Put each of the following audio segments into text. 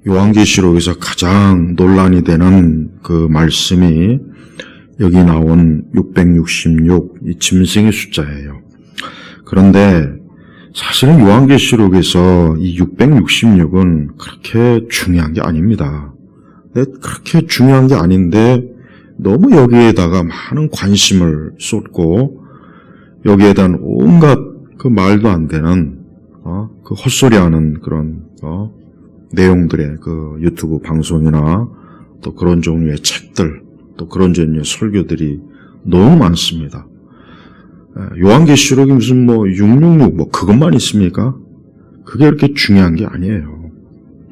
요한계시록에서 가장 논란이 되는 그 말씀이 여기 나온 666, 이 짐승의 숫자예요. 그런데 사실은 요한계시록에서 이 666은 그렇게 중요한 게 아닙니다. 그렇게 중요한 게 아닌데 너무 여기에다가 많은 관심을 쏟고 여기에 대한 온갖 그 말도 안 되는 그 헛소리하는 그런 내용들의 그 유튜브 방송이나 또 그런 종류의 책들, 또 그런 종류의 설교들이 너무 많습니다. 요한계시록이 무슨 666 그것만 있습니까? 그게 그렇게 중요한 게 아니에요.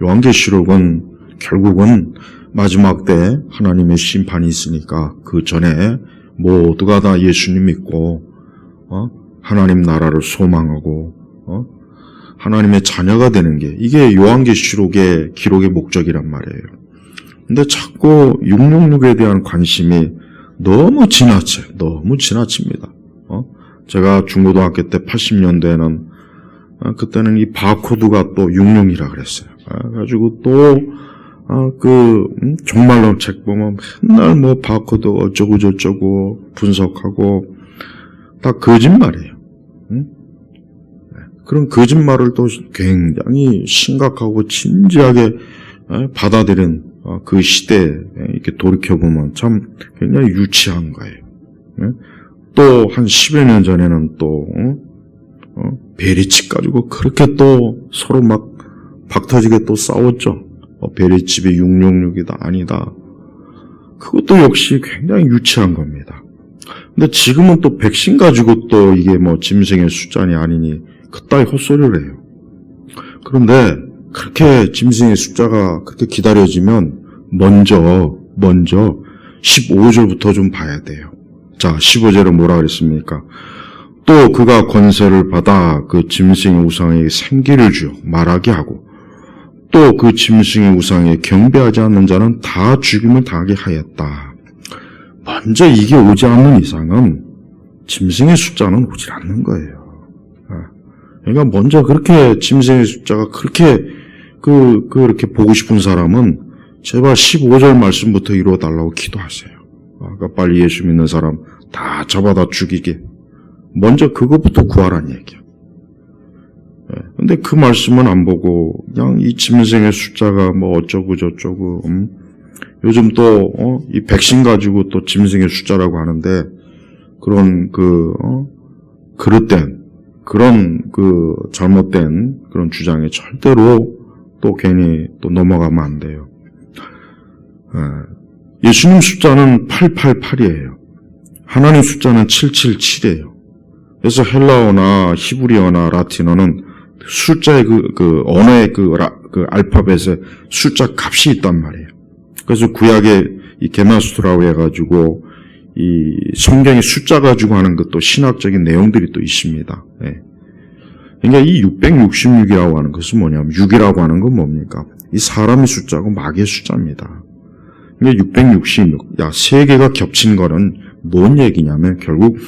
요한계시록은 결국은 마지막 때 하나님의 심판이 있으니까 그 전에 모두가 다 예수님 믿고 하나님 나라를 소망하고 하나님의 자녀가 되는 게 이게 요한계시록의 기록의 목적이란 말이에요. 근데 자꾸 666에 대한 관심이 너무 지나쳐요. 너무 지나칩니다. 제가 중고등학교 때 80년대에는 그때는 이 바코드가 또 66이라 그랬어요. 그래가지고 또 종말론 책 보면 맨날 바코드 어쩌고 저쩌고 분석하고 다 거짓말이에요. 그런 거짓말을 또 굉장히 심각하고 진지하게 받아들인 그 시대에 이렇게 돌이켜보면 참 굉장히 유치한 거예요. 또 한 10여 년 전에는 또 베리칩 가지고 그렇게 또 서로 막 박터지게 또 싸웠죠. 베리칩이 666이다 아니다. 그것도 역시 굉장히 유치한 겁니다. 근데 지금은 또 백신 가지고 또 이게 짐승의 숫자니 아니니 그따위 헛소리를 해요. 그런데 그렇게 짐승의 숫자가 그렇게 기다려지면 먼저 15절부터 좀 봐야 돼요. 자, 15절은 뭐라 그랬습니까? 또 그가 권세를 받아 그 짐승의 우상에게 생기를 주어 말하게 하고 또 그 짐승의 우상에 경배하지 않는 자는 다 죽임을 당하게 하였다. 먼저 이게 오지 않는 이상은 짐승의 숫자는 오질 않는 거예요. 그러니까 먼저 그렇게 짐승의 숫자가 그렇게 그렇게 보고 싶은 사람은 제발 15절 말씀부터 이루어달라고 기도하세요. 그러니까 빨리 예수 믿는 사람 다 잡아다 죽이게. 먼저 그것부터 구하라는 얘기야. 근데 그 말씀은 안 보고 그냥 이 짐승의 숫자가 어쩌고 저쩌고 요즘 또 이 백신 가지고 또 짐승의 숫자라고 하는데 그런 그릇된 그런 잘못된 그런 주장에 절대로 또 괜히 또 넘어가면 안 돼요. 예수님 숫자는 888이에요. 하나님 숫자는 777이에요. 그래서 헬라어나 히브리어나 라틴어는 숫자의 언어의 알파벳에 숫자 값이 있단 말이에요. 그래서 구약에 이 게마스트라고 해가지고 이 성경의 숫자 가지고 하는 것도 신학적인 내용들이 또 있습니다. 그러니까 이 666이라고 하는 것은 뭐냐면 6이라고 하는 건 뭡니까? 이 사람의 숫자고 마귀의 숫자입니다. 그러니까 666, 세 개가 겹친 거는 뭔 얘기냐면 결국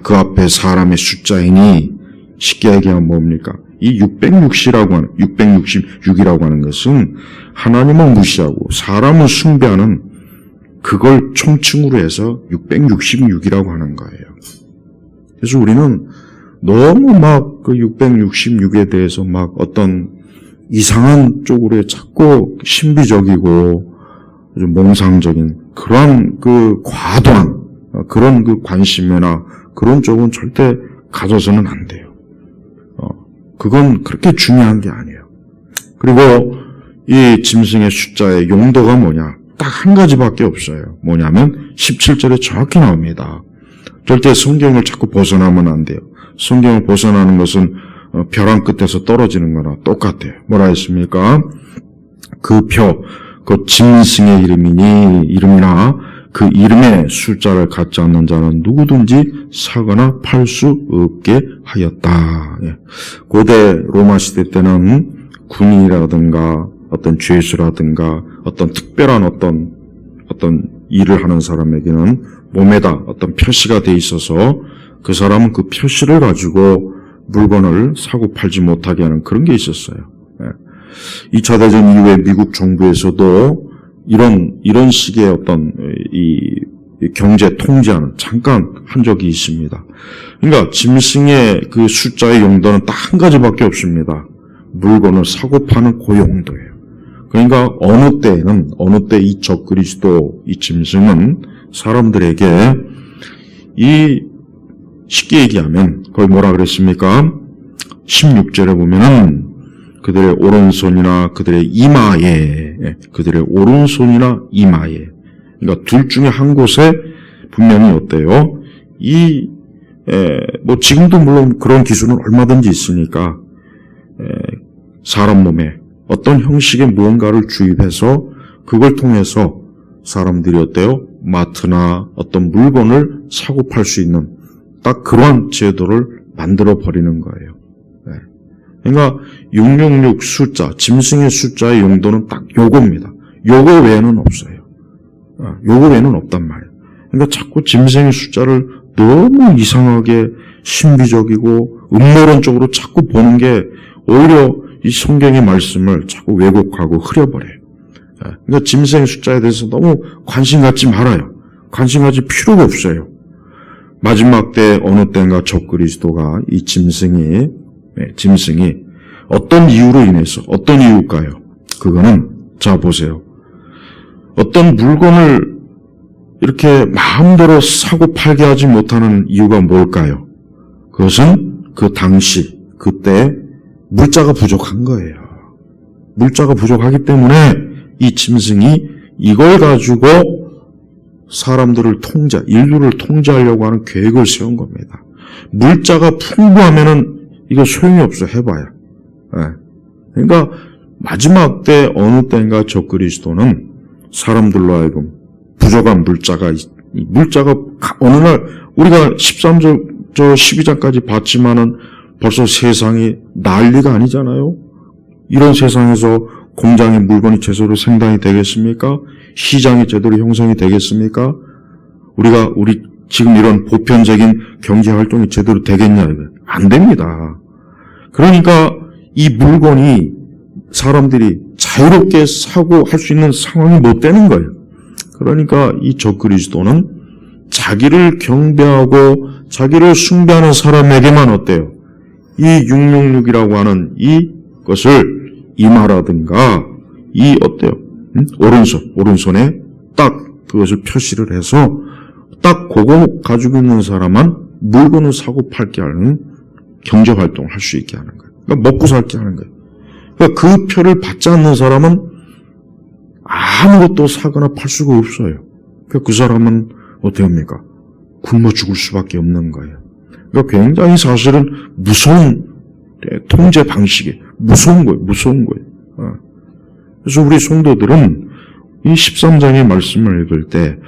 그 앞에 사람의 숫자이니 쉽게 얘기하면 뭡니까? 이 666이라고 하는 것은 하나님을 무시하고 사람을 숭배하는 그걸 총칭으로 해서 666이라고 하는 거예요. 그래서 우리는 너무 그 666에 대해서 어떤 이상한 쪽으로 자꾸 신비적이고 좀 몽상적인 그런 과도한 그런 관심이나 그런 쪽은 절대 가져서는 안 돼요. 그건 그렇게 중요한 게 아니에요. 그리고 이 짐승의 숫자의 용도가 뭐냐? 딱 한 가지밖에 없어요. 뭐냐면 17절에 정확히 나옵니다. 절대 성경을 자꾸 벗어나면 안 돼요. 성경을 벗어나는 것은 벼랑 끝에서 떨어지는 거나 똑같아요. 뭐라 했습니까? 그 짐승의 이름이나 그 이름의 숫자를 갖지 않는 자는 누구든지 사거나 팔 수 없게 하였다. 고대 로마 시대 때는 군인이라든가 어떤 죄수라든가 어떤 특별한 어떤 일을 하는 사람에게는 몸에다 어떤 표시가 돼 있어서 그 사람은 그 표시를 가지고 물건을 사고 팔지 못하게 하는 그런 게 있었어요. 2차 대전 이후에 미국 정부에서도 이런 식의 어떤 이 경제 통제하는 잠깐 한 적이 있습니다. 그러니까 짐승의 그 숫자의 용도는 딱 한 가지밖에 없습니다. 물건을 사고 파는 그 용도예요. 그러니까 어느 때 이 적그리스도 이 짐승은 사람들에게 쉽게 얘기하면 거기 뭐라 그랬습니까? 16절에 보면은 그들의 오른손이나 그들의 이마에, 그들의 오른손이나 이마에, 그러니까 둘 중에 한 곳에 분명히 어때요? 뭐 지금도 물론 그런 기술은 얼마든지 있으니까 사람 몸에 어떤 형식의 무언가를 주입해서 그걸 통해서 사람들이 어때요? 마트나 어떤 물건을 사고 팔 수 있는 딱 그러한 제도를 만들어 버리는 거예요. 그러니까 666 숫자, 짐승의 숫자의 용도는 딱 요겁니다. 요거 외에는 없어요. 요거 외에는 없단 말이에요. 그러니까 자꾸 짐승의 숫자를 너무 이상하게 신비적이고 음모론적으로 자꾸 보는 게 오히려 이 성경의 말씀을 자꾸 왜곡하고 흐려버려요. 그러니까 짐승의 숫자에 대해서 너무 관심 갖지 말아요. 관심 가질 필요가 없어요. 마지막 때 어느 때인가 적그리스도가 이 짐승이 어떤 이유로 인해서 어떤 이유일까요? 그거는 자 보세요. 어떤 물건을 이렇게 마음대로 사고 팔게 하지 못하는 이유가 뭘까요? 그것은 그 당시 그때 물자가 부족한 거예요. 물자가 부족하기 때문에 이 짐승이 이걸 가지고 사람들을 인류를 통제하려고 하는 계획을 세운 겁니다. 물자가 풍부하면은 이거 소용이 없어 해봐야. 그러니까 마지막 때 어느 때인가 적그리스도는 사람들로 하여금 부족한 물자가 어느 날 우리가 13절 12장까지 봤지만은 벌써 세상이 난리가 아니잖아요. 이런 세상에서 공장의 물건이 제대로 생산이 되겠습니까? 시장이 제대로 형성이 되겠습니까? 우리 지금 이런 보편적인 경제 활동이 제대로 되겠냐? 안 됩니다. 그러니까 이 물건이 사람들이 자유롭게 사고 할 수 있는 상황이 못 되는 거예요. 그러니까 이 적그리스도는 자기를 경배하고 자기를 숭배하는 사람에게만 어때요? 이 666이라고 하는 이것을 이마라든가 어때요? 오른손에 딱 그것을 표시를 해서 딱 그거 가지고 있는 사람만 물건을 사고 팔게 하는 경제 활동을 할 수 있게 하는 거예요. 그러니까 먹고 살게 하는 거예요. 그러니까 그 표를 받지 않는 사람은 아무것도 사거나 팔 수가 없어요. 그러니까 그 사람은 어떻게 합니까? 굶어 죽을 수밖에 없는 거예요. 그러니까 굉장히 사실은 무서운 통제 방식이 무서운 거예요. 그래서 우리 성도들은 이 13장의 말씀을 읽을 때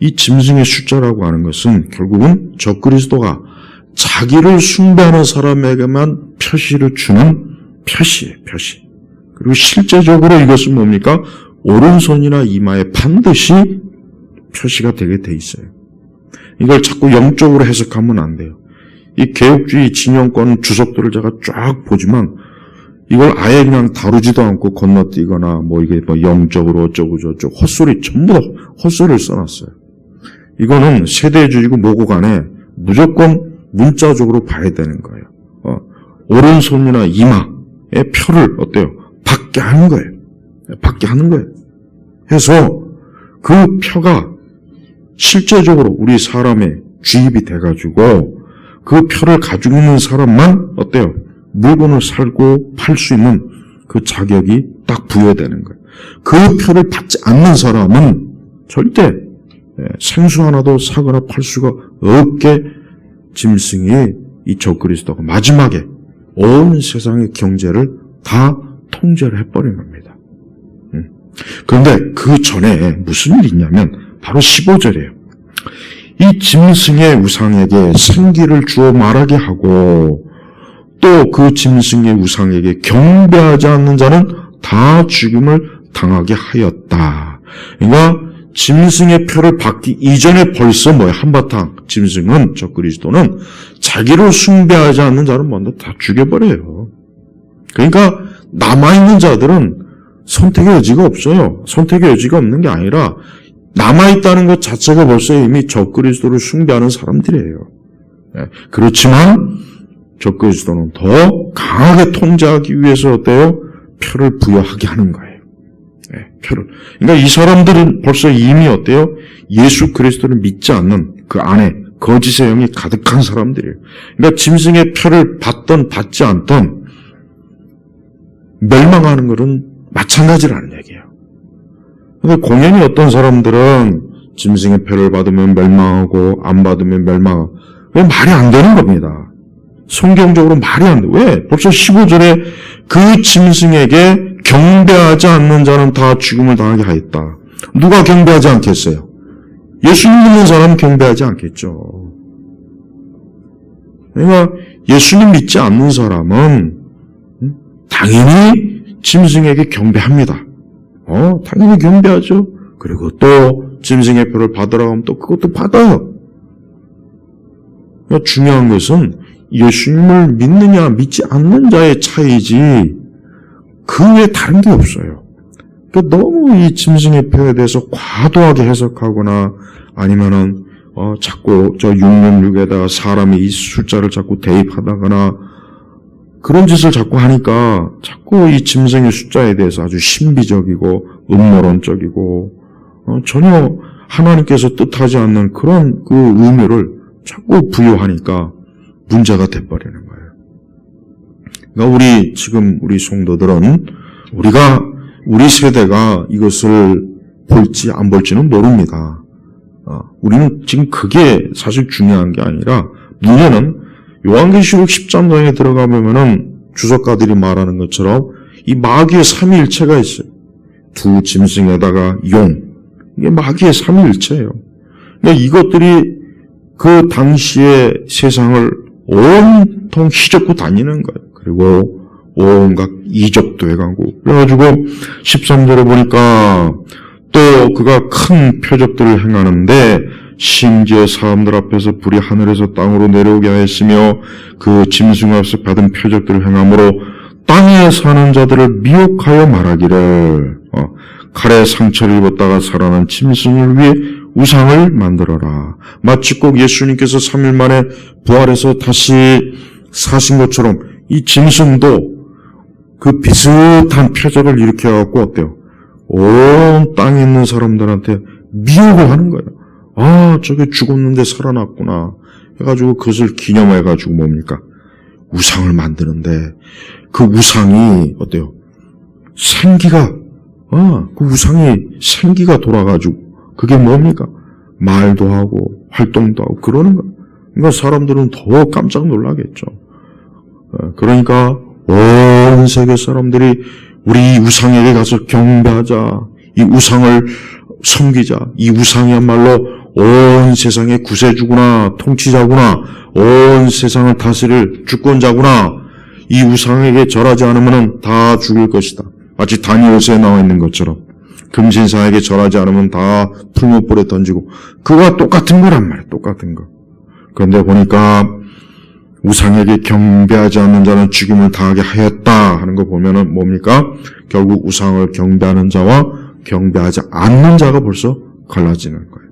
이 짐승의 숫자라고 하는 것은 결국은 적그리스도가 자기를 숭배하는 사람에게만 표시를 주는 표시예요. 그리고 실제적으로 이것은 뭡니까? 오른손이나 이마에 반드시 표시가 되게 돼 있어요. 이걸 자꾸 영적으로 해석하면 안 돼요. 이 개혁주의 진영권 주석들을 제가 쫙 보지만 이걸 아예 그냥 다루지도 않고 건너뛰거나 이게 영적으로 어쩌고 저쩌고 헛소리 전부 다 헛소리를 써놨어요. 이거는 세대주의고 뭐고 간에 무조건 문자적으로 봐야 되는 거예요. 오른손이나 이마의 표를 어때요? 받게 하는 거예요. 해서 그 표가 실제적으로 우리 사람의 주입이 돼가지고 그 표를 가지고 있는 사람만 어때요? 물건을 살고 팔 수 있는 그 자격이 딱 부여되는 거예요. 그 표를 받지 않는 사람은 절대 생수 하나도 사거나 팔 수가 없게 짐승이 이 적그리스도가 마지막에 온 세상의 경제를 다 통제를 해버린 겁니다. 그런데 그 전에 무슨 일이 있냐면 바로 15절이에요. 이 짐승의 우상에게 생기를 주어 말하게 하고 또 그 짐승의 우상에게 경배하지 않는 자는 다 죽임을 당하게 하였다. 그러니까 짐승의 표를 받기 이전에 벌써 한바탕 짐승은 저 그리스도는 자기를 숭배하지 않는 자를 먼저 다 죽여버려요. 그러니까 남아있는 자들은 선택의 여지가 없어요. 선택의 여지가 없는 게 아니라 남아있다는 것 자체가 벌써 이미 저 그리스도를 숭배하는 사람들이에요. 그렇지만 저 그리스도는 더 강하게 통제하기 위해서 어때요? 표를 부여하게 하는 거예요. 표를. 그러니까 이 사람들은 벌써 이미 어때요? 예수 그리스도를 믿지 않는 그 안에 거짓의 영이 가득한 사람들이에요. 그러니까 짐승의 표를 받던 받지 않던 멸망하는 것은 마찬가지라는 얘기예요. 근데 공연히 어떤 사람들은 짐승의 표를 받으면 멸망하고 안 받으면 멸망하고 왜 말이 안 되는 겁니다. 성경적으로 말이 안 돼. 왜? 벌써 15절에 그 짐승에게 경배하지 않는 자는 다 죽음을 당하게 하였다. 누가 경배하지 않겠어요? 예수님 믿는 사람은 경배하지 않겠죠. 그러니까 예수님 믿지 않는 사람은 당연히 짐승에게 경배합니다. 당연히 경배하죠. 그리고 또 짐승의 표를 받으라고 하면 또 그것도 받아요. 그러니까 중요한 것은 예수님을 믿느냐 믿지 않는 자의 차이지 그 외에 다른 게 없어요. 그러니까 너무 이 짐승의 표에 대해서 과도하게 해석하거나 아니면은 자꾸 저 666에다가 사람이 이 숫자를 자꾸 대입하다거나 그런 짓을 자꾸 하니까 자꾸 이 짐승의 숫자에 대해서 아주 신비적이고 음모론적이고 전혀 하나님께서 뜻하지 않는 그런 그 의미를 자꾸 부여하니까 문제가 돼버리는 거예요. 그러니까 우리 성도들은 우리 세대가 이것을 볼지 안 볼지는 모릅니다. 우리는 지금 그게 사실 중요한 게 아니라 문제는 요한계시록 13장에 들어가면은 주석가들이 말하는 것처럼 이 마귀의 삼위일체가 있어요. 두 짐승에다가 용. 이게 마귀의 삼위일체예요. 그러니까 이것들이 그 당시의 세상을 온통 휘젓고 다니는 거예요. 그리고 온갖 이적도 해가고. 그래가지고 13절에 보니까 또 그가 큰 표적들을 행하는데 심지어 사람들 앞에서 불이 하늘에서 땅으로 내려오게 하였으며 그 짐승 앞에서 받은 표적들을 행함으로 땅에 사는 자들을 미혹하여 말하기를 칼에 상처를 입었다가 살아난 짐승을 위해 우상을 만들어라. 마치 꼭 예수님께서 3일 만에 부활해서 다시 사신 것처럼 이 짐승도 그 비슷한 표적을 일으켜갖고 어때요? 온 땅에 있는 사람들한테 미혹을 하는 거예요. 저게 죽었는데 살아났구나. 해가지고 그것을 기념해가지고 뭡니까? 우상을 만드는데 그 우상이 어때요? 그 우상이 생기가 돌아가지고 그게 뭡니까? 말도 하고 활동도 하고 그러는 거예요. 그러니까 사람들은 더 깜짝 놀라겠죠. 그러니까 온 세계 사람들이 우리 우상에게 가서 경배하자. 이 우상을 섬기자. 이 우상이야말로 온 세상의 구세주구나, 통치자구나, 온 세상을 다스릴 주권자구나. 이 우상에게 절하지 않으면 다 죽을 것이다. 마치 다니엘서에 나와 있는 것처럼 금신상에게 절하지 않으면 다 풀무불에 던지고 그거와 똑같은 거란 말이에요. 똑같은 거. 그런데 보니까 우상에게 경배하지 않는 자는 죽임을 당하게 하였다 하는 거 보면은 뭡니까? 결국 우상을 경배하는 자와 경배하지 않는 자가 벌써 갈라지는 거예요.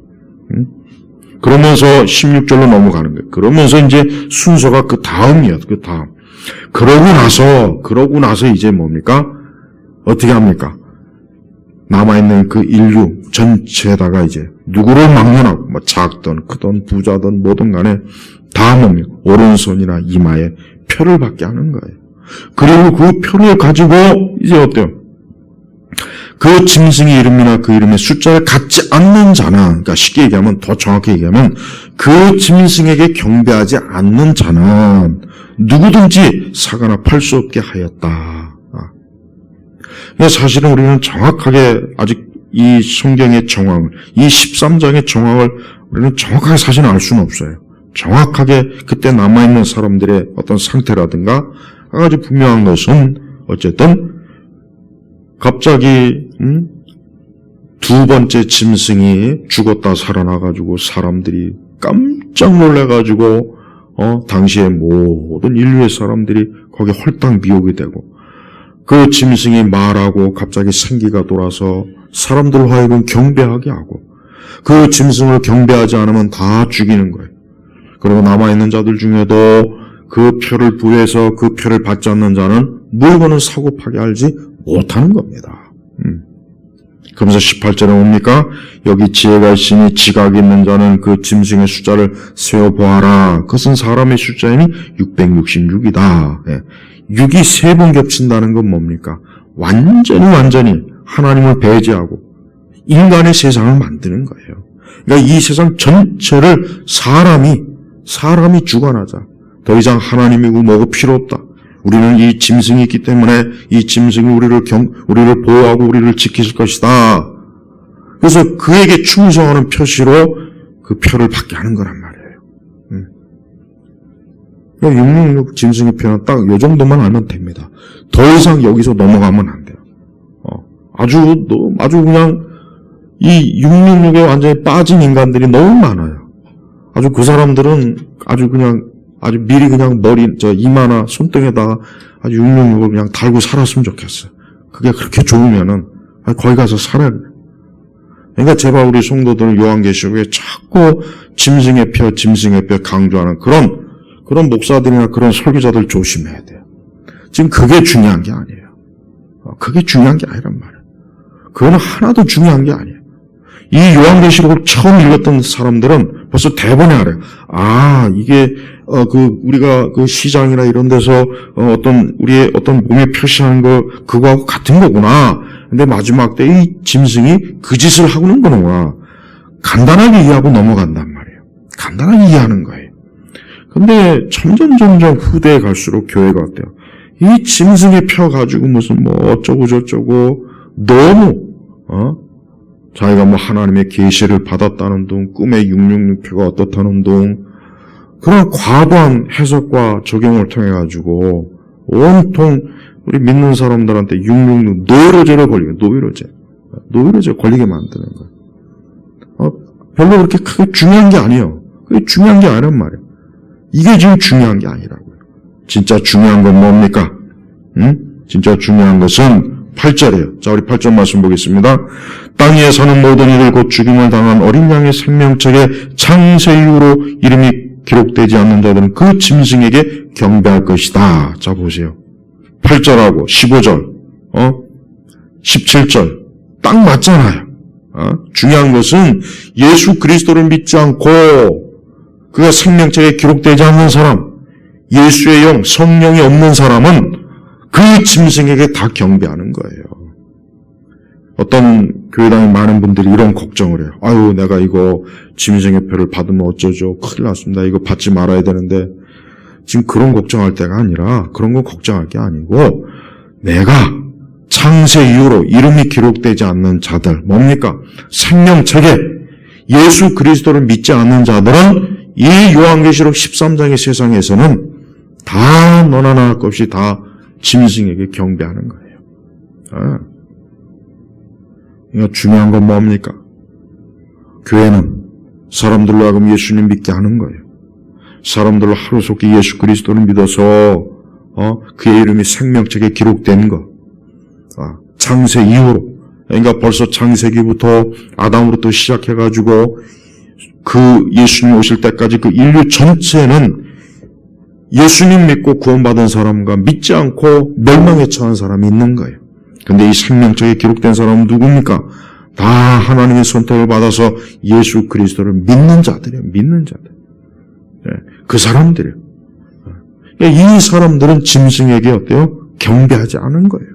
그러면서 16절로 넘어가는 거예요. 그러면서 이제 순서가 그 다음이에요. 그 다음. 그러고 나서 이제 뭡니까? 어떻게 합니까? 남아있는 그 인류 전체에다가 이제 누구를 막론하고 작든 크든 부자든 뭐든 간에 다 뭡니까? 오른손이나 이마에 표를 받게 하는 거예요. 그리고 그 표를 가지고 이제 어때요? 그 짐승의 이름이나 그 이름의 숫자를 갖지 않는 자는, 그러니까 쉽게 얘기하면, 더 정확히 얘기하면, 그 짐승에게 경배하지 않는 자는 누구든지 사거나 팔 수 없게 하였다. 근데 사실은 우리는 정확하게 아직 이 성경의 정황을, 이 13장의 정황을 우리는 정확하게 사실은 알 수는 없어요. 정확하게 그때 남아있는 사람들의 어떤 상태라든가, 한 가지 분명한 것은 어쨌든 갑자기 두 번째 짐승이 죽었다 살아나가지고 사람들이 깜짝 놀래가지고 당시에 모든 인류의 사람들이 거기 홀딱 미오게 되고 그 짐승이 말하고 갑자기 생기가 돌아서 사람들 하여금 경배하게 하고 그 짐승을 경배하지 않으면 다 죽이는 거예요. 그리고 남아있는 자들 중에도 그 표를 부여해서 그 표를 받지 않는 자는 물건은 사고 파게 알지 못하는 겁니다. 그러면서 18절에 뭡니까? 여기 지혜가 있으니 지각이 있는 자는 그 짐승의 숫자를 세어보아라. 그것은 사람의 숫자이니 666이다. 6이 3번 겹친다는 건 뭡니까? 완전히 하나님을 배제하고 인간의 세상을 만드는 거예요. 그러니까 이 세상 전체를 사람이 주관하자. 더 이상 하나님이고 뭐고 필요 없다. 우리는 이 짐승이 있기 때문에 이 짐승이 우리를 보호하고 우리를 지킬 것이다. 그래서 그에게 충성하는 표시로 그 표를 받게 하는 거란 말이에요. 666 짐승의 표는 딱 이 정도만 알면 됩니다. 더 이상 여기서 넘어가면 안 돼요. 아주 그냥 이 666에 완전히 빠진 인간들이 너무 많아요. 아주 그 사람들은 아주 미리 그냥 이마나 손등에다가 아주 666을 그냥 달고 살았으면 좋겠어요. 그게 그렇게 좋으면은 거기 가서 살아야 돼요. 그러니까 제발 우리 성도들은 요한계시록에 자꾸 짐승의 표 강조하는 그런 목사들이나 그런 설교자들 조심해야 돼요. 지금 그게 중요한 게 아니에요. 그게 중요한 게 아니란 말이에요. 그거는 하나도 중요한 게 아니에요. 이 요한계시록을 처음 읽었던 사람들은 벌써 대본에 알아요. 이게 우리가 그 시장이나 이런 데서 우리의 어떤 몸에 표시하는 그거하고 같은 거구나. 근데 마지막 때 이 짐승이 그 짓을 하고는 거구나. 간단하게 이해하고 넘어간단 말이에요. 간단하게 이해하는 거예요. 근데 점점 후대에 갈수록 교회가 어때요? 이 짐승의 표 가지고 무슨 어쩌고 저쩌고 너무 자기가 하나님의 계시를 받았다는 둥, 꿈의 666표가 어떻다는 둥, 그런 과도한 해석과 적용을 통해 가지고 온통 우리 믿는 사람들한테 666 노이로제로 노이로제 걸리게 만드는 거예요. 별로 그렇게 크게 중요한 게 아니에요. 그게 중요한 게 아니란 말이에요. 이게 지금 중요한 게 아니라고요. 진짜 중요한 건 뭡니까? 진짜 중요한 것은 8절이에요. 자, 우리 8절 말씀 보겠습니다. 땅 위에 사는 모든 이들 곧 죽임을 당한 어린 양의 생명책에 창세 이후로 이름이 기록되지 않는 자들은 그 짐승에게 경배할 것이다. 자, 보세요. 8절하고 15절, 17절 딱 맞잖아요. 중요한 것은 예수 그리스도를 믿지 않고 그가 생명책에 기록되지 않는 사람, 예수의 영, 성령이 없는 사람은 그 짐승에게 다 경배하는 거예요. 어떤 교회당에 많은 분들이 이런 걱정을 해요. 내가 이거 짐승의 표를 받으면 어쩌죠? 큰일 났습니다. 이거 받지 말아야 되는데 지금 그런 걱정할 때가 아니라 그런 거 걱정할 게 아니고 내가 창세 이후로 이름이 기록되지 않는 자들 뭡니까? 생명책에 예수 그리스도를 믿지 않는 자들은 이 요한계시록 13장의 세상에서는 다 너나 나 할 것 없이 다 짐승에게 경배하는 거예요. 그러니까 중요한 건 뭡니까? 교회는 사람들로 하여금 예수님 믿게 하는 거예요. 사람들로 하루속히 예수 그리스도를 믿어서 그의 이름이 생명책에 기록된 거. 창세 이후로 그러니까 벌써 창세기부터 아담으로부터 시작해가지고 그 예수님 오실 때까지 그 인류 전체는 예수님 믿고 구원받은 사람과 믿지 않고 멸망에 처한 사람이 있는 거예요. 근데 이 생명책에 기록된 사람은 누굽니까? 다 하나님의 선택을 받아서 예수 그리스도를 믿는 자들이에요. 믿는 자들. 그 사람들이에요. 이 사람들은 짐승에게 어때요? 경배하지 않은 거예요.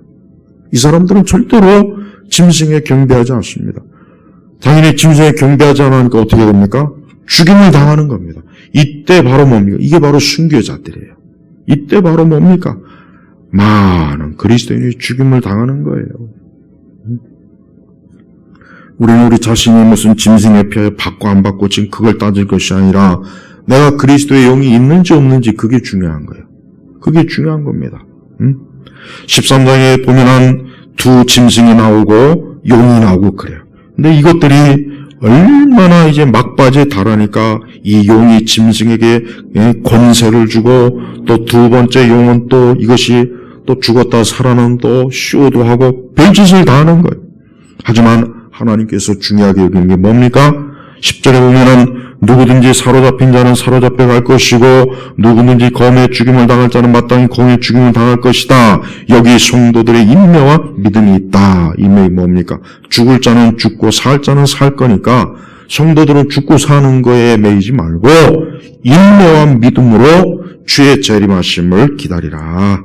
이 사람들은 절대로 짐승에 경배하지 않습니다. 당연히 짐승에 경배하지 않으니까 어떻게 됩니까? 죽임을 당하는 겁니다. 이때 바로 뭡니까? 이게 바로 순교자들이에요. 이때 바로 뭡니까? 많은 그리스도인이 죽임을 당하는 거예요. 우리는 우리 자신이 무슨 짐승의 표에 받고 안 받고 지금 그걸 따질 것이 아니라 내가 그리스도의 영이 있는지 없는지 그게 중요한 거예요. 그게 중요한 겁니다. 13장에 보면 한 두 짐승이 나오고 용이 나오고 그래요. 근데 이것들이 얼마나 이제 막바지에 달하니까 이 용이 짐승에게 권세를 주고 또 두 번째 용은 또 이것이 또 죽었다 살아난 또 쇼도 하고 별짓을 다 하는 거예요. 하지만 하나님께서 중요하게 여기는 게 뭡니까? 10절에 보면은 누구든지 사로잡힌 자는 사로잡혀 갈 것이고 누구든지 검에 죽임을 당할 자는 마땅히 검에 죽임을 당할 것이다. 여기 성도들의 인내와 믿음이 있다. 이 말이 뭡니까? 죽을 자는 죽고 살 자는 살 거니까 성도들은 죽고 사는 거에 매이지 말고 인내와 믿음으로 주의 재림하심을 기다리라.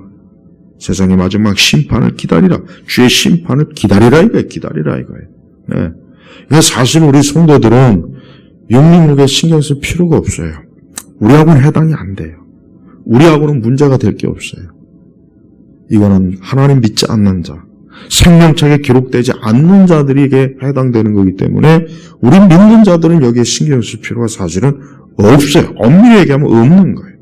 세상의 마지막 심판을 기다리라. 주의 심판을 기다리라 이거예요. 기다리라 이거예요. 네. 그러니까 사실 우리 성도들은 영능력에 신경 쓸 필요가 없어요. 우리하고는 해당이 안 돼요. 우리하고는 문제가 될 게 없어요. 이거는 하나님 믿지 않는 자, 생명책에 기록되지 않는 자들에게 해당되는 거기 때문에 우리 믿는 자들은 여기에 신경 쓸 필요가 사실은 없어요. 엄밀히 얘기하면 없는 거예요.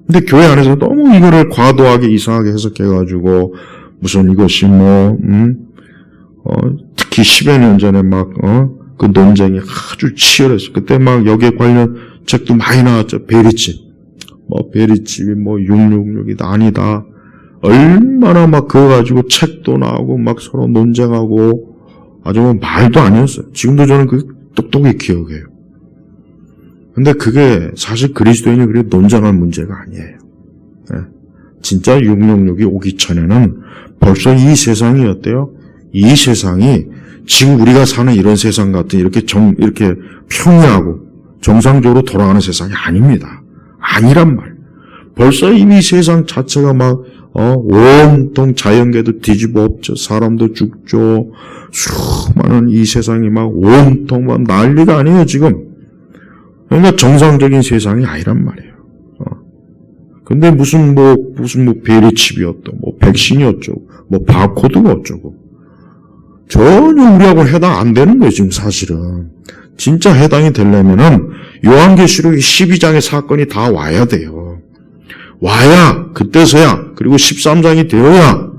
근데 교회 안에서 너무 이거를 과도하게 이상하게 해석해가지고 무슨 이것이 특히 10여 년 전에 그 논쟁이 아주 치열했어요. 그때 막 여기에 관련 책도 많이 나왔죠. 베리집. 베리집이 666이다, 아니다. 얼마나 막 그거 가지고 책도 나오고 막 서로 논쟁하고 아주 말도 아니었어요. 지금도 저는 그게 똑똑히 기억해요. 근데 그게 사실 그리스도인이 그렇게 논쟁할 문제가 아니에요. 네. 진짜 666이 오기 전에는 벌써 이 세상이 어때요? 이 세상이 지금 우리가 사는 이런 세상 같은 이렇게 평이하고 정상적으로 돌아가는 세상이 아닙니다. 아니란 말. 벌써 이미 세상 자체가 막 온통 자연계도 뒤집어 엎죠. 사람도 죽죠. 수많은 이 세상이 막 온통 막 난리가 아니에요 지금. 그러니까 정상적인 세상이 아니란 말이에요. 근데 무슨 베리칩이 어떠고 백신이 어쩌고 바코드가 어쩌고 전혀 우리하고는 해당 안 되는 거예요 지금 사실은. 진짜 해당이 되려면은 요한계시록 12장의 사건이 다 와야 돼요. 와야 그때서야, 그리고 13장이 되어야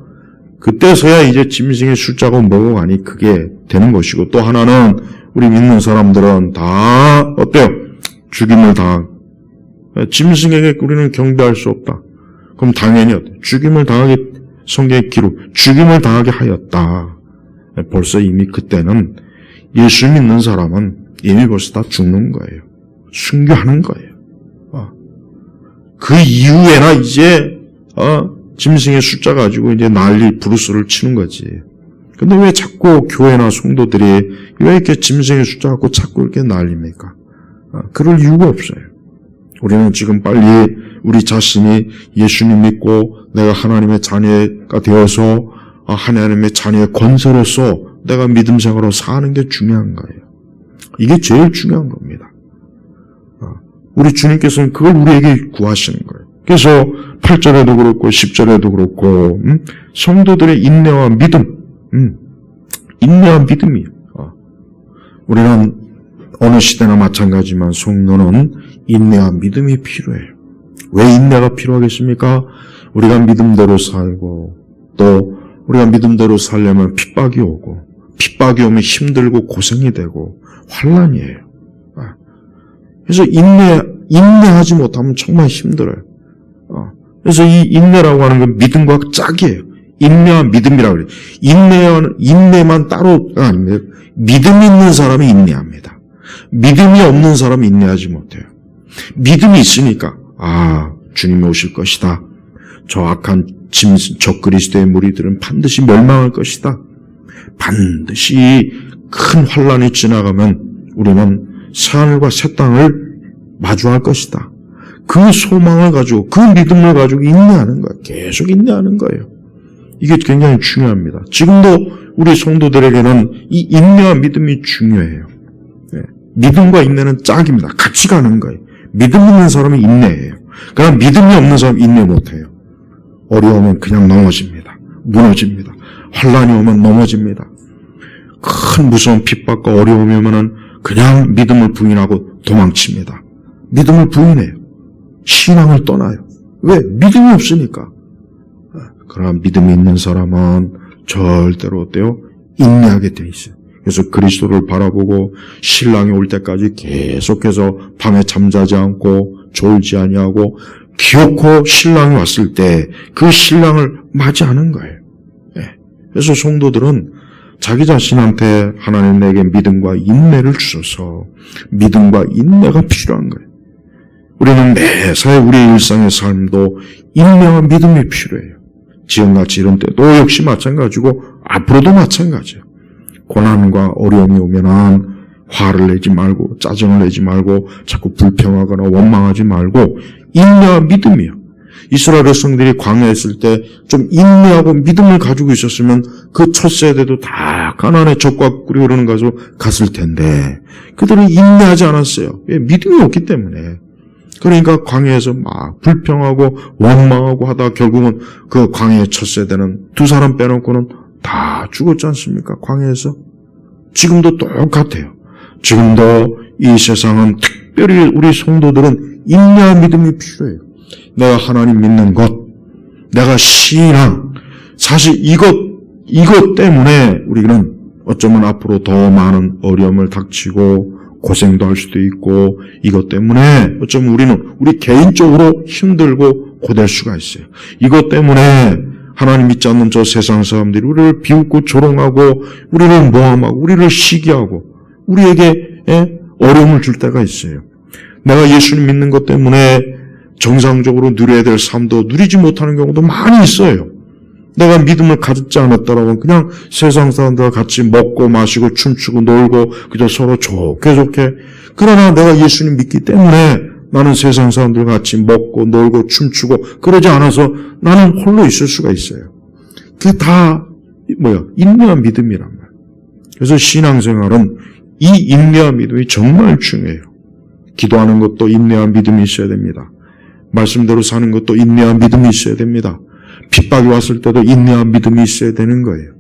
그때서야 이제 짐승의 숫자가 뭐고 아니 그게 되는 것이고, 또 하나는 우리 믿는 사람들은 다 어때요? 죽임을 짐승에게 우리는 경배할 수 없다. 그럼 당연히 죽임을 당하게, 성경의 기록, 죽임을 당하게 하였다. 벌써 이미 그때는 예수 믿는 사람은 이미 벌써 다 죽는 거예요. 순교하는 거예요. 그 이후에나 이제 짐승의 숫자 가지고 이제 난리 부르스를 치는 거지. 근데 왜 자꾸 교회나 성도들이 왜 이렇게 짐승의 숫자 갖고 자꾸 이렇게 난립니까? 그럴 이유가 없어요. 우리는 지금 빨리 우리 자신이 예수님 믿고 내가 하나님의 자녀가 되어서 하나님의 자녀의 권세로서 내가 믿음 생활로 사는 게 중요한 거예요. 이게 제일 중요한 겁니다. 우리 주님께서는 그걸 우리에게 구하시는 거예요. 그래서 8절에도 그렇고 10절에도 그렇고 성도들의 인내와 믿음, 인내와 믿음이에요. 우리는 어느 시대나 마찬가지지만 성도는 인내와 믿음이 필요해요. 왜 인내가 필요하겠습니까? 우리가 믿음대로 살고 또 우리가 믿음대로 살려면 핍박이 오고, 핍박이 오면 힘들고 고생이 되고 환난이에요. 그래서 인내하지 못하면 정말 힘들어요. 그래서 이 인내라고 하는 건 믿음과 짝이에요. 인내와 믿음이라고 그래요. 인내만 따로가 아닙니다. 믿음 있는 사람이 인내합니다. 믿음이 없는 사람이 인내하지 못해요. 믿음이 있으니까 주님이 오실 것이다. 저 악한 저 그리스도의 무리들은 반드시 멸망할 것이다. 반드시 큰 환란이 지나가면 우리는 새하늘과 새 땅을 마주할 것이다. 그 소망을 가지고, 그 믿음을 가지고 인내하는 거예요. 계속 인내하는 거예요. 이게 굉장히 중요합니다. 지금도 우리 성도들에게는 이 인내와 믿음이 중요해요. 믿음과 인내는 짝입니다. 같이 가는 거예요. 믿음 있는 사람은 인내해요. 그러나 믿음이 없는 사람은 인내 못해요. 어려우면 그냥 넘어집니다. 무너집니다. 환란이 오면 넘어집니다. 큰 무서운 핍박과 어려움이 오면은 그냥 믿음을 부인하고 도망칩니다. 믿음을 부인해요. 신앙을 떠나요. 왜? 믿음이 없으니까. 그러나 믿음이 있는 사람은 절대로 어때요? 인내하게 돼 있어요. 그래서 그리스도를 바라보고 신랑이 올 때까지 계속해서 밤에 잠자지 않고 졸지 아니하고 기어코 신랑이 왔을 때 그 신랑을 맞이하는 거예요. 그래서 성도들은 자기 자신한테 하나님 내게 믿음과 인내를 주셔서 믿음과 인내가 필요한 거예요. 우리는 매사에 우리의 일상의 삶도 인내와 믿음이 필요해요. 지금같이 이런 때도 역시 마찬가지고 앞으로도 마찬가지예요. 고난과 어려움이 오면은 화를 내지 말고 짜증을 내지 말고 자꾸 불평하거나 원망하지 말고 인내와 믿음이요. 이스라엘 백성들이 광야에 있을 때 좀 인내하고 믿음을 가지고 있었으면 그 첫 세대도 다 가나안의 적과 꿀이 흐르는 곳으로 갔을 텐데 그들은 인내하지 않았어요. 왜? 믿음이 없기 때문에. 그러니까 광야에서 막 불평하고 원망하고 하다 결국은 그 광야의 첫 세대는 두 사람 빼놓고는 다 죽었지 않습니까? 광야에서. 지금도 똑같아요. 지금도 이 세상은 특별히 우리 성도들은 인내와 믿음이 필요해요. 내가 하나님 믿는 것, 내가 신앙, 사실 이것 때문에 우리는 어쩌면 앞으로 더 많은 어려움을 닥치고 고생도 할 수도 있고 이것 때문에 어쩌면 우리 개인적으로 힘들고 고될 수가 있어요. 이것 때문에 하나님 믿지 않는 저 세상 사람들이 우리를 비웃고 조롱하고 우리를 모함하고 우리를 시기하고 우리에게 어려움을 줄 때가 있어요. 내가 예수님 믿는 것 때문에 정상적으로 누려야 될 삶도 누리지 못하는 경우도 많이 있어요. 내가 믿음을 가졌지 않았다라고 그냥 세상 사람들과 같이 먹고 마시고 춤추고 놀고 그저 서로 좋게 그러나 내가 예수님 믿기 때문에 나는 세상 사람들과 같이 먹고 놀고 춤추고 그러지 않아서 나는 홀로 있을 수가 있어요. 그게 다 인내와 믿음이란 말이에요. 그래서 신앙생활은 이 인내와 믿음이 정말 중요해요. 기도하는 것도 인내와 믿음이 있어야 됩니다. 말씀대로 사는 것도 인내와 믿음이 있어야 됩니다. 핍박이 왔을 때도 인내와 믿음이 있어야 되는 거예요.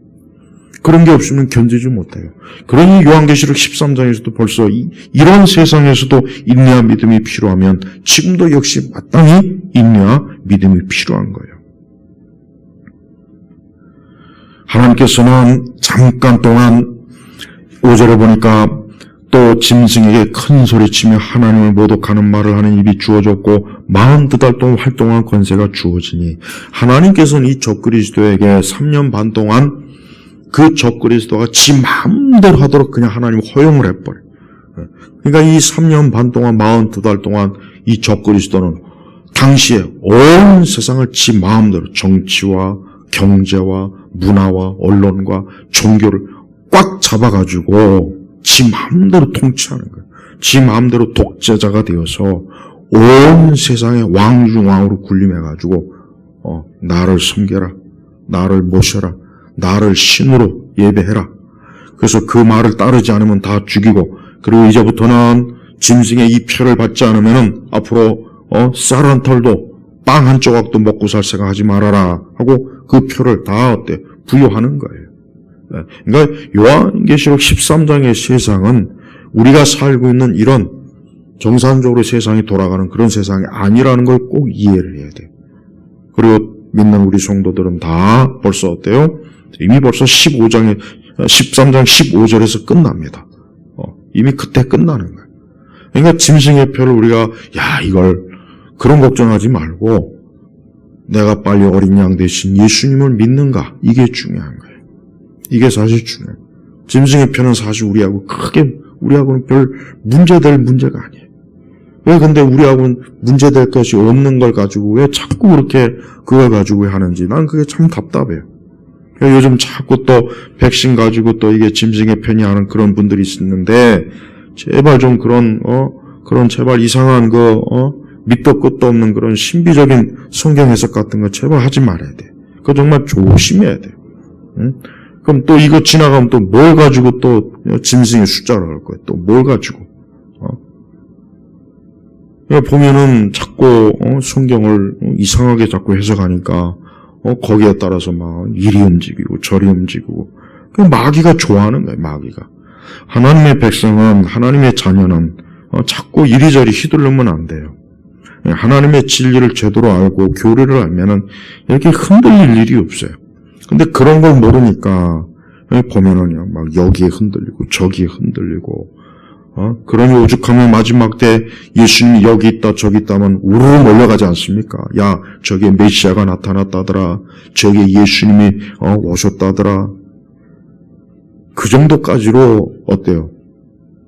그런 게 없으면 견디지 못해요. 그러니 요한계시록 13장에서도 벌써 이런 세상에서도 인내와 믿음이 필요하면 지금도 역시 마땅히 인내와 믿음이 필요한 거예요. 하나님께서는 잠깐 동안 5절에 보니까 또 짐승에게 큰 소리치며 하나님을 모독하는 말을 하는 입이 주어졌고 42달 동안 활동한 권세가 주어지니 하나님께서는 이 적그리스도에게 3년 반 동안 그 적그리스도가 지 마음대로 하도록 그냥 하나님 허용을 해버려요. 그러니까 이 3년 반 동안 42달 동안 이 적그리스도는 당시에 온 세상을 지 마음대로 정치와 경제와 문화와 언론과 종교를 꽉 잡아가지고 지 마음대로 통치하는 거예요. 지 마음대로 독재자가 되어서 온 세상의 왕 중 왕으로 군림해가지고 나를 섬겨라, 나를 모셔라, 나를 신으로 예배해라. 그래서 그 말을 따르지 않으면 다 죽이고 그리고 이제부터는 짐승의 이 표를 받지 않으면 앞으로 쌀 한 털도 빵 한 조각도 먹고 살 생각하지 말아라 하고 그 표를 다 부여하는 거예요. 그러니까 요한계시록 13장의 세상은 우리가 살고 있는 이런 정상적으로 세상이 돌아가는 그런 세상이 아니라는 걸 꼭 이해를 해야 돼요. 그리고 믿는 우리 성도들은 다 벌써 어때요? 이미 벌써 13장 15절에서 끝납니다. 이미 그때 끝나는 거예요. 그러니까 짐승의 표를 우리가 이걸 그런 걱정하지 말고 내가 빨리 어린 양 대신 예수님을 믿는가? 이게 중요한 거예요. 이게 사실 중요해요. 짐승의 표는 사실 우리하고는 별 문제될 문제가 아니에요. 왜 근데 우리하고는 문제될 것이 없는 걸 가지고 왜 자꾸 그렇게 그걸 가지고 하는지 난 그게 참 답답해요. 요즘 자꾸 또 백신 가지고 또 이게 짐승의 편이 하는 그런 분들이 있는데 제발 좀 그런 제발 이상한 밑도 끝도 없는 그런 신비적인 성경 해석 같은 거 제발 하지 말아야 돼. 그거 정말 조심해야 돼요. 응? 그럼 또 이거 지나가면 또 뭘 가지고 또 짐승의 숫자를 할 거예요. 또 뭘 가지고. 보면은 자꾸 성경을 이상하게 자꾸 해석하니까 거기에 따라서 막 이리 움직이고 저리 움직이고 마귀가 좋아하는 거예요. 마귀가. 하나님의 백성은 하나님의 자녀는 자꾸 이리저리 휘둘르면 안 돼요. 하나님의 진리를 제대로 알고 교리를 알면은 이렇게 흔들릴 일이 없어요. 근데 그런 걸 모르니까 보면은 그냥 막 여기에 흔들리고 저기에 흔들리고, 그러니 오죽하면 마지막 때 예수님이 여기 있다 저기 있다면 우르르 몰려가지 않습니까? 야, 저기에 메시아가 나타났다더라. 저기에 예수님이 오셨다더라. 그 정도까지로 어때요?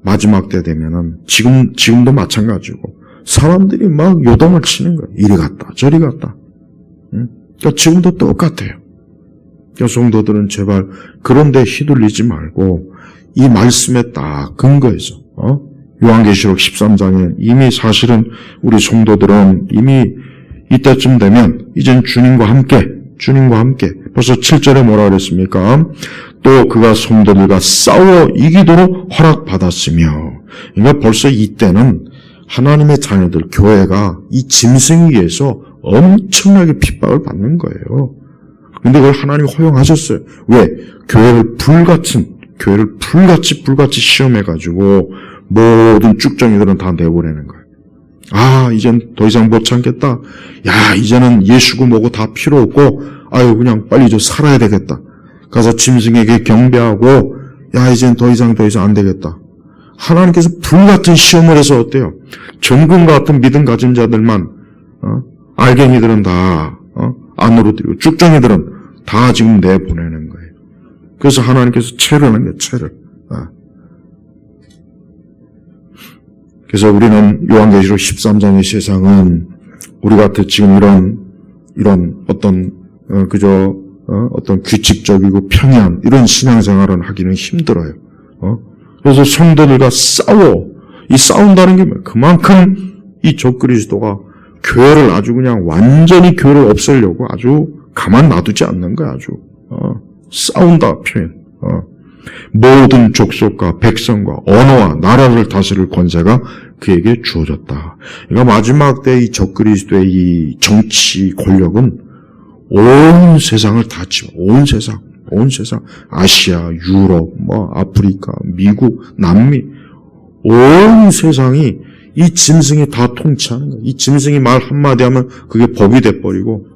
마지막 때 되면은 지금도 마찬가지고 사람들이 막 요동을 치는 거예요. 이리 갔다 저리 갔다. 그러니까 지금도 똑같아요. 그러니까 성도들은 제발 그런 데 휘둘리지 말고 이 말씀에 딱 근거해서 요한계시록 13장에 이미 사실은 우리 성도들은 이미 이때쯤 되면 이젠 주님과 함께 벌써 7절에 뭐라 그랬습니까? 또 그가 성도들과 싸워 이기도록 허락받았으며, 그러니까 벌써 이때는 하나님의 자녀들 교회가 이 짐승에 의해서 엄청나게 핍박을 받는 거예요. 근데 그걸 하나님이 허용하셨어요. 왜? 교회를 불같이 시험해가지고 모든 쭉정이들은 다 내보내는 거예요. 이젠 더 이상 못 참겠다. 야, 이제는 예수고 뭐고 다 필요 없고, 그냥 빨리 좀 살아야 되겠다. 가서 짐승에게 경배하고, 야, 이젠 더 이상 안 되겠다. 하나님께서 불같은 시험을 해서 어때요? 정금과 같은 믿음 가진 자들만, 알갱이들은 다, 안으로 들이고, 쭉정이들은 다 지금 내보내는 거예요. 그래서 하나님께서 채를 하는 거예요, 채를. 그래서 우리는 요한계시록 13장의 세상은 우리 같은 지금 이런 어떤 어떤 규칙적이고 평이한 이런 신앙생활을 하기는 힘들어요. 그래서 성도들과 이 싸운다는 게 뭐예요? 그만큼 이 적그리스도가 교회를 아주 그냥 완전히 교회를 없애려고 아주 가만 놔두지 않는 거야, 아주. 싸운다 표현. 모든 족속과 백성과 언어와 나라를 다스릴 권세가 그에게 주어졌다. 그러니까 마지막 때 이 적그리스도의 이 정치 권력은 온 세상을 다 치고, 온 세상, 아시아, 유럽, 아프리카, 미국, 남미, 온 세상이 이 짐승이 다 통치하는 거예요. 이 짐승이 말 한마디 하면 그게 법이 돼버리고,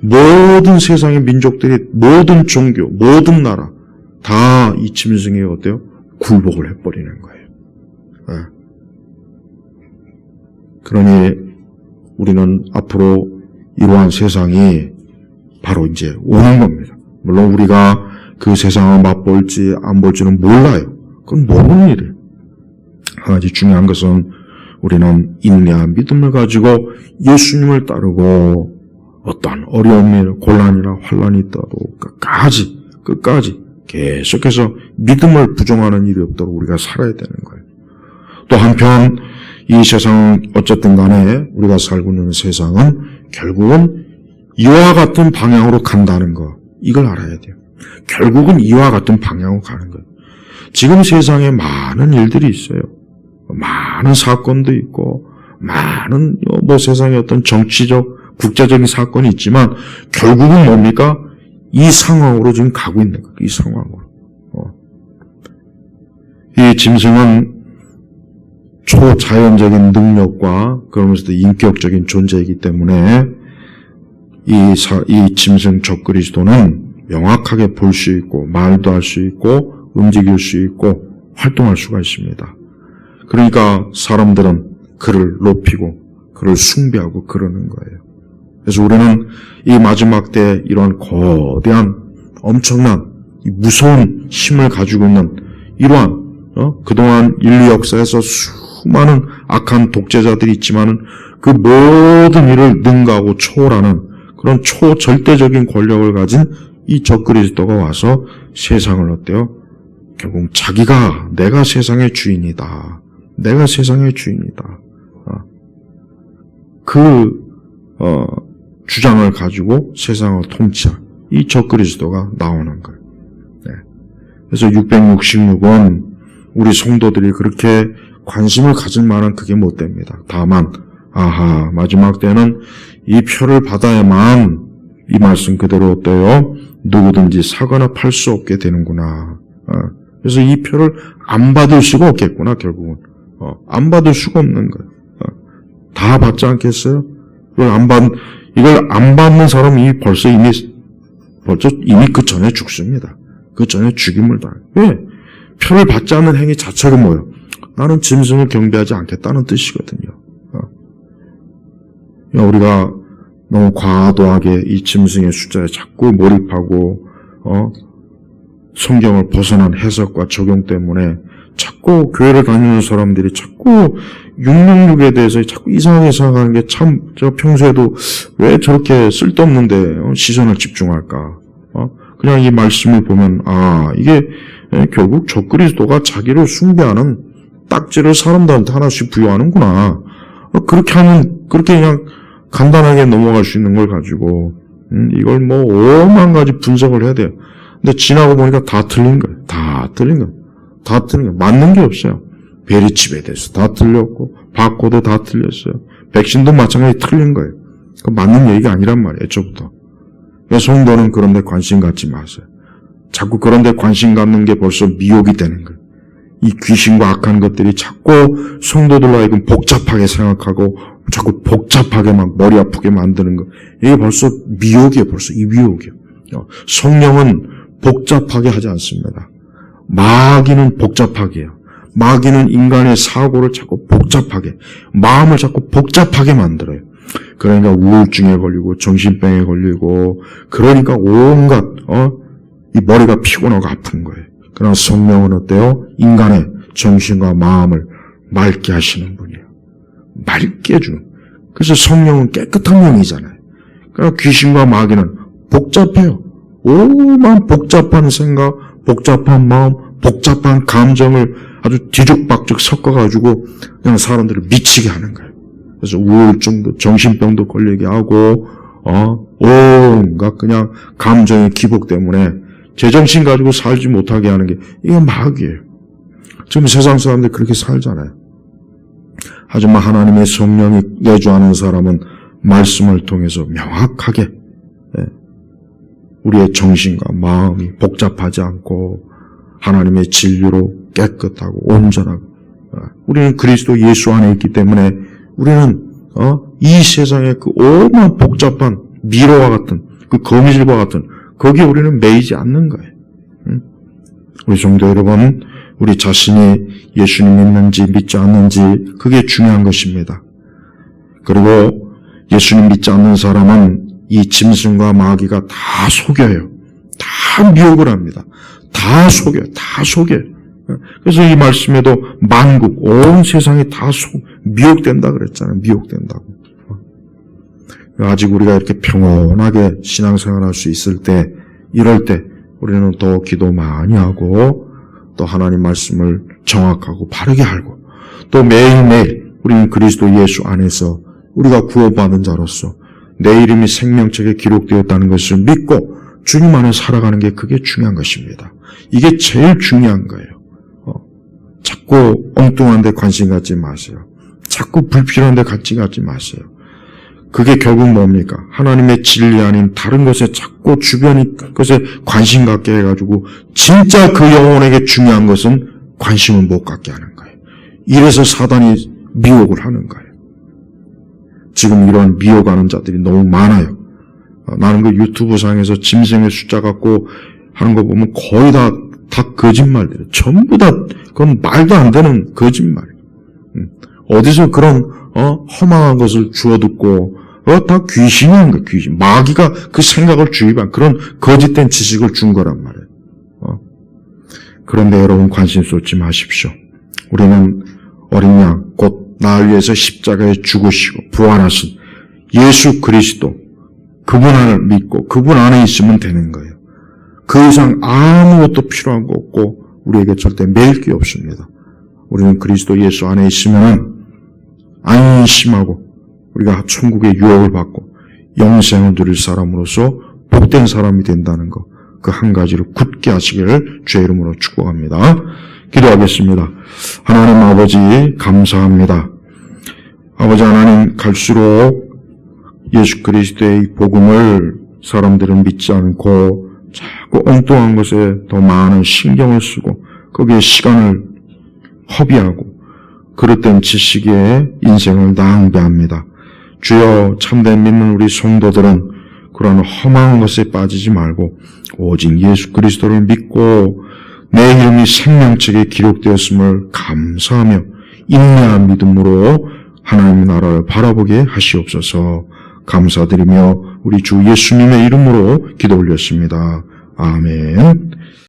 모든 세상의 민족들이, 모든 종교, 모든 나라, 다 이 짐승에 어때요? 굴복을 해버리는 거예요. 그러니 우리는 앞으로 이러한 세상이 바로 이제 오는 겁니다. 물론 우리가 그 세상을 맛볼지 안 볼지는 몰라요. 그건 모르는 일이에요. 아주 중요한 것은 우리는 인내와 믿음을 가지고 예수님을 따르고 어떠한 어려움이나 곤란이나 환란이 있다도 끝까지 계속해서 믿음을 부정하는 일이 없도록 우리가 살아야 되는 거예요. 또 한편 이 세상은 어쨌든 간에 우리가 살고 있는 세상은 결국은 이와 같은 방향으로 간다는 거, 이걸 알아야 돼요. 결국은 이와 같은 방향으로 가는 거예요. 지금 세상에 많은 일들이 있어요. 많은 사건도 있고 많은 세상에 어떤 정치적 국제적인 사건이 있지만 결국은 뭡니까? 이 상황으로 지금 가고 있는 거예요. 이 상황으로. 이 짐승은 초자연적인 능력과 그러면서도 인격적인 존재이기 때문에 이 짐승 적그리스도는 명확하게 볼 수 있고 말도 할 수 있고 움직일 수 있고 활동할 수가 있습니다. 그러니까 사람들은 그를 높이고 그를 숭배하고 그러는 거예요. 그래서 우리는 이 마지막 때 이러한 거대한 엄청난 무서운 힘을 가지고 있는 이러한 그동안 인류 역사에서 수많은 악한 독재자들이 있지만은 그 모든 일을 능가하고 초월하는 그런 초절대적인 권력을 가진 이 적그리스도가 와서 세상을 어때요? 결국 자기가 내가 세상의 주인이다. 내가 세상의 주인이다. 주장을 가지고 세상을 통치한 이 적그리스도가 나오는 거예요. 네. 그래서 666은 우리 성도들이 그렇게 관심을 가질 만한 그게 못 됩니다. 다만 마지막 때는 이 표를 받아야만 이 말씀 그대로 어때요? 누구든지 사거나 팔 수 없게 되는구나. 그래서 이 표를 안 받을 수가 없겠구나, 결국은. 안 받을 수가 없는 거예요. 다 받지 않겠어요? 이걸 안 받는 사람이 벌써 이미 그 전에 죽습니다. 그 전에 죽임을 당해. 왜? 표를 받지 않는 행위 자체가 뭐예요? 나는 짐승을 경배하지 않겠다는 뜻이거든요. 우리가 너무 과도하게 이 짐승의 숫자에 자꾸 몰입하고 성경을 벗어난 해석과 적용 때문에 자꾸 교회를 다니는 사람들이 자꾸 666에 대해서 자꾸 이상하게 생각하는 게 참, 제가 평소에도 왜 저렇게 쓸데없는데 시선을 집중할까? 그냥 이 말씀을 보면, 이게 결국 적그리스도가 자기를 숭배하는 딱지를 사람들한테 하나씩 부여하는구나. 그렇게 하면, 그렇게 그냥 간단하게 넘어갈 수 있는 걸 가지고, 이걸 뭐, 5만 가지 분석을 해야 돼요. 근데 지나고 보니까 다 틀린 거예요. 다 틀린 거예요. 다 틀린 거예요. 맞는 게 없어요. 베리칩에 대해서 다 틀렸고, 바코드 다 틀렸어요. 백신도 마찬가지 틀린 거예요. 그 맞는 얘기가 아니란 말이에요, 애초부터. 성도는 그런 데 관심 갖지 마세요. 자꾸 그런 데 관심 갖는 게 벌써 미혹이 되는 거예요. 이 귀신과 악한 것들이 자꾸 성도들로 하여금 복잡하게 생각하고 자꾸 복잡하게 막 머리 아프게 만드는 거. 이게 벌써 미혹이에요. 벌써 이 미혹이에요. 성령은 복잡하게 하지 않습니다. 마귀는 복잡하게 해요. 마귀는 인간의 사고를 자꾸 복잡하게, 마음을 자꾸 복잡하게 만들어요. 그러니까 우울증에 걸리고 정신병에 걸리고 그러니까 온갖 이 머리가 피곤하고 아픈 거예요. 그러나 성령은 어때요? 인간의 정신과 마음을 맑게 하시는 분이에요. 맑게 해주는. 그래서 성령은 깨끗한 영이잖아요. 그러나 귀신과 마귀는 복잡해요. 오만 복잡한 생각, 복잡한 마음, 복잡한 감정을 아주 뒤죽박죽 섞어가지고 그냥 사람들을 미치게 하는 거예요. 그래서 우울증도 정신병도 걸리게 하고 온갖 그냥 감정의 기복 때문에 제정신 가지고 살지 못하게 하는 게 이게 마귀예요. 지금 세상 사람들이 그렇게 살잖아요. 하지만 하나님의 성령이 내주하는 사람은 말씀을 통해서 명확하게 우리의 정신과 마음이 복잡하지 않고 하나님의 진리로 깨끗하고 온전하고 우리는 그리스도 예수 안에 있기 때문에 우리는 이 세상의 그 오만 복잡한 미로와 같은 그 거미줄과 같은 거기에 우리는 매이지 않는 거예요. 우리 성도 여러분, 우리 자신이 예수님 믿는지 믿지 않는지 그게 중요한 것입니다. 그리고 예수님 믿지 않는 사람은 이 짐승과 마귀가 다 속여요. 다 미혹을 합니다. 다 속여요. 다 속여요. 그래서 이 말씀에도 만국, 온 세상이 다 미혹된다 그랬잖아요. 미혹된다고. 아직 우리가 이렇게 평온하게 신앙생활할 수 있을 때, 이럴 때 우리는 더 기도 많이 하고 또 하나님 말씀을 정확하고 바르게 알고 또 매일매일 우리는 그리스도 예수 안에서 우리가 구원받은 자로서 내 이름이 생명책에 기록되었다는 것을 믿고 주님 안에 살아가는 게 그게 중요한 것입니다. 이게 제일 중요한 거예요. 자꾸 엉뚱한 데 관심 갖지 마세요. 자꾸 불필요한 데 관심 갖지 마세요. 그게 결국 뭡니까? 하나님의 진리 아닌 다른 것에 자꾸 주변 것에 관심 갖게 해가지고 진짜 그 영혼에게 중요한 것은 관심을 못 갖게 하는 거예요. 이래서 사단이 미혹을 하는 거예요. 지금 이런 미혹하는 자들이 너무 많아요. 나는 그 유튜브 상에서 짐승의 숫자 갖고 하는 거 보면 거의 다 거짓말들이에요. 전부 다 그건 말도 안 되는 거짓말이에요. 어디서 그런 허망한 것을 주워 듣고 다 귀신이 한 거예요. 귀신. 마귀가 그 생각을 주입한 그런 거짓된 지식을 준 거란 말이에요. 그런데 여러분 관심 쏟지 마십시오. 우리는 어린 양 곧 나를 위해서 십자가에 죽으시고 부활하신 예수 그리스도 그분 안을 믿고 그분 안에 있으면 되는 거예요. 그 이상 아무것도 필요한 거 없고 우리에게 절대 매일 게 없습니다. 우리는 그리스도 예수 안에 있으면 안심하고 우리가 천국의 유혹을 받고 영생을 누릴 사람으로서 복된 사람이 된다는 것, 그 한 가지를 굳게 하시기를 주의 이름으로 축복합니다. 기도하겠습니다. 하나님 아버지 감사합니다. 아버지 하나님 갈수록 예수 그리스도의 복음을 사람들은 믿지 않고 자꾸 엉뚱한 것에 더 많은 신경을 쓰고 거기에 시간을 허비하고 그릇된 지식에 인생을 낭비합니다. 주여 참된 믿는 우리 성도들은 그런 험한 것에 빠지지 말고 오직 예수 그리스도를 믿고 내 이름이 생명책에 기록되었음을 감사하며 인내한 믿음으로 하나님의 나라를 바라보게 하시옵소서. 감사드리며 우리 주 예수님의 이름으로 기도 올렸습니다. 아멘.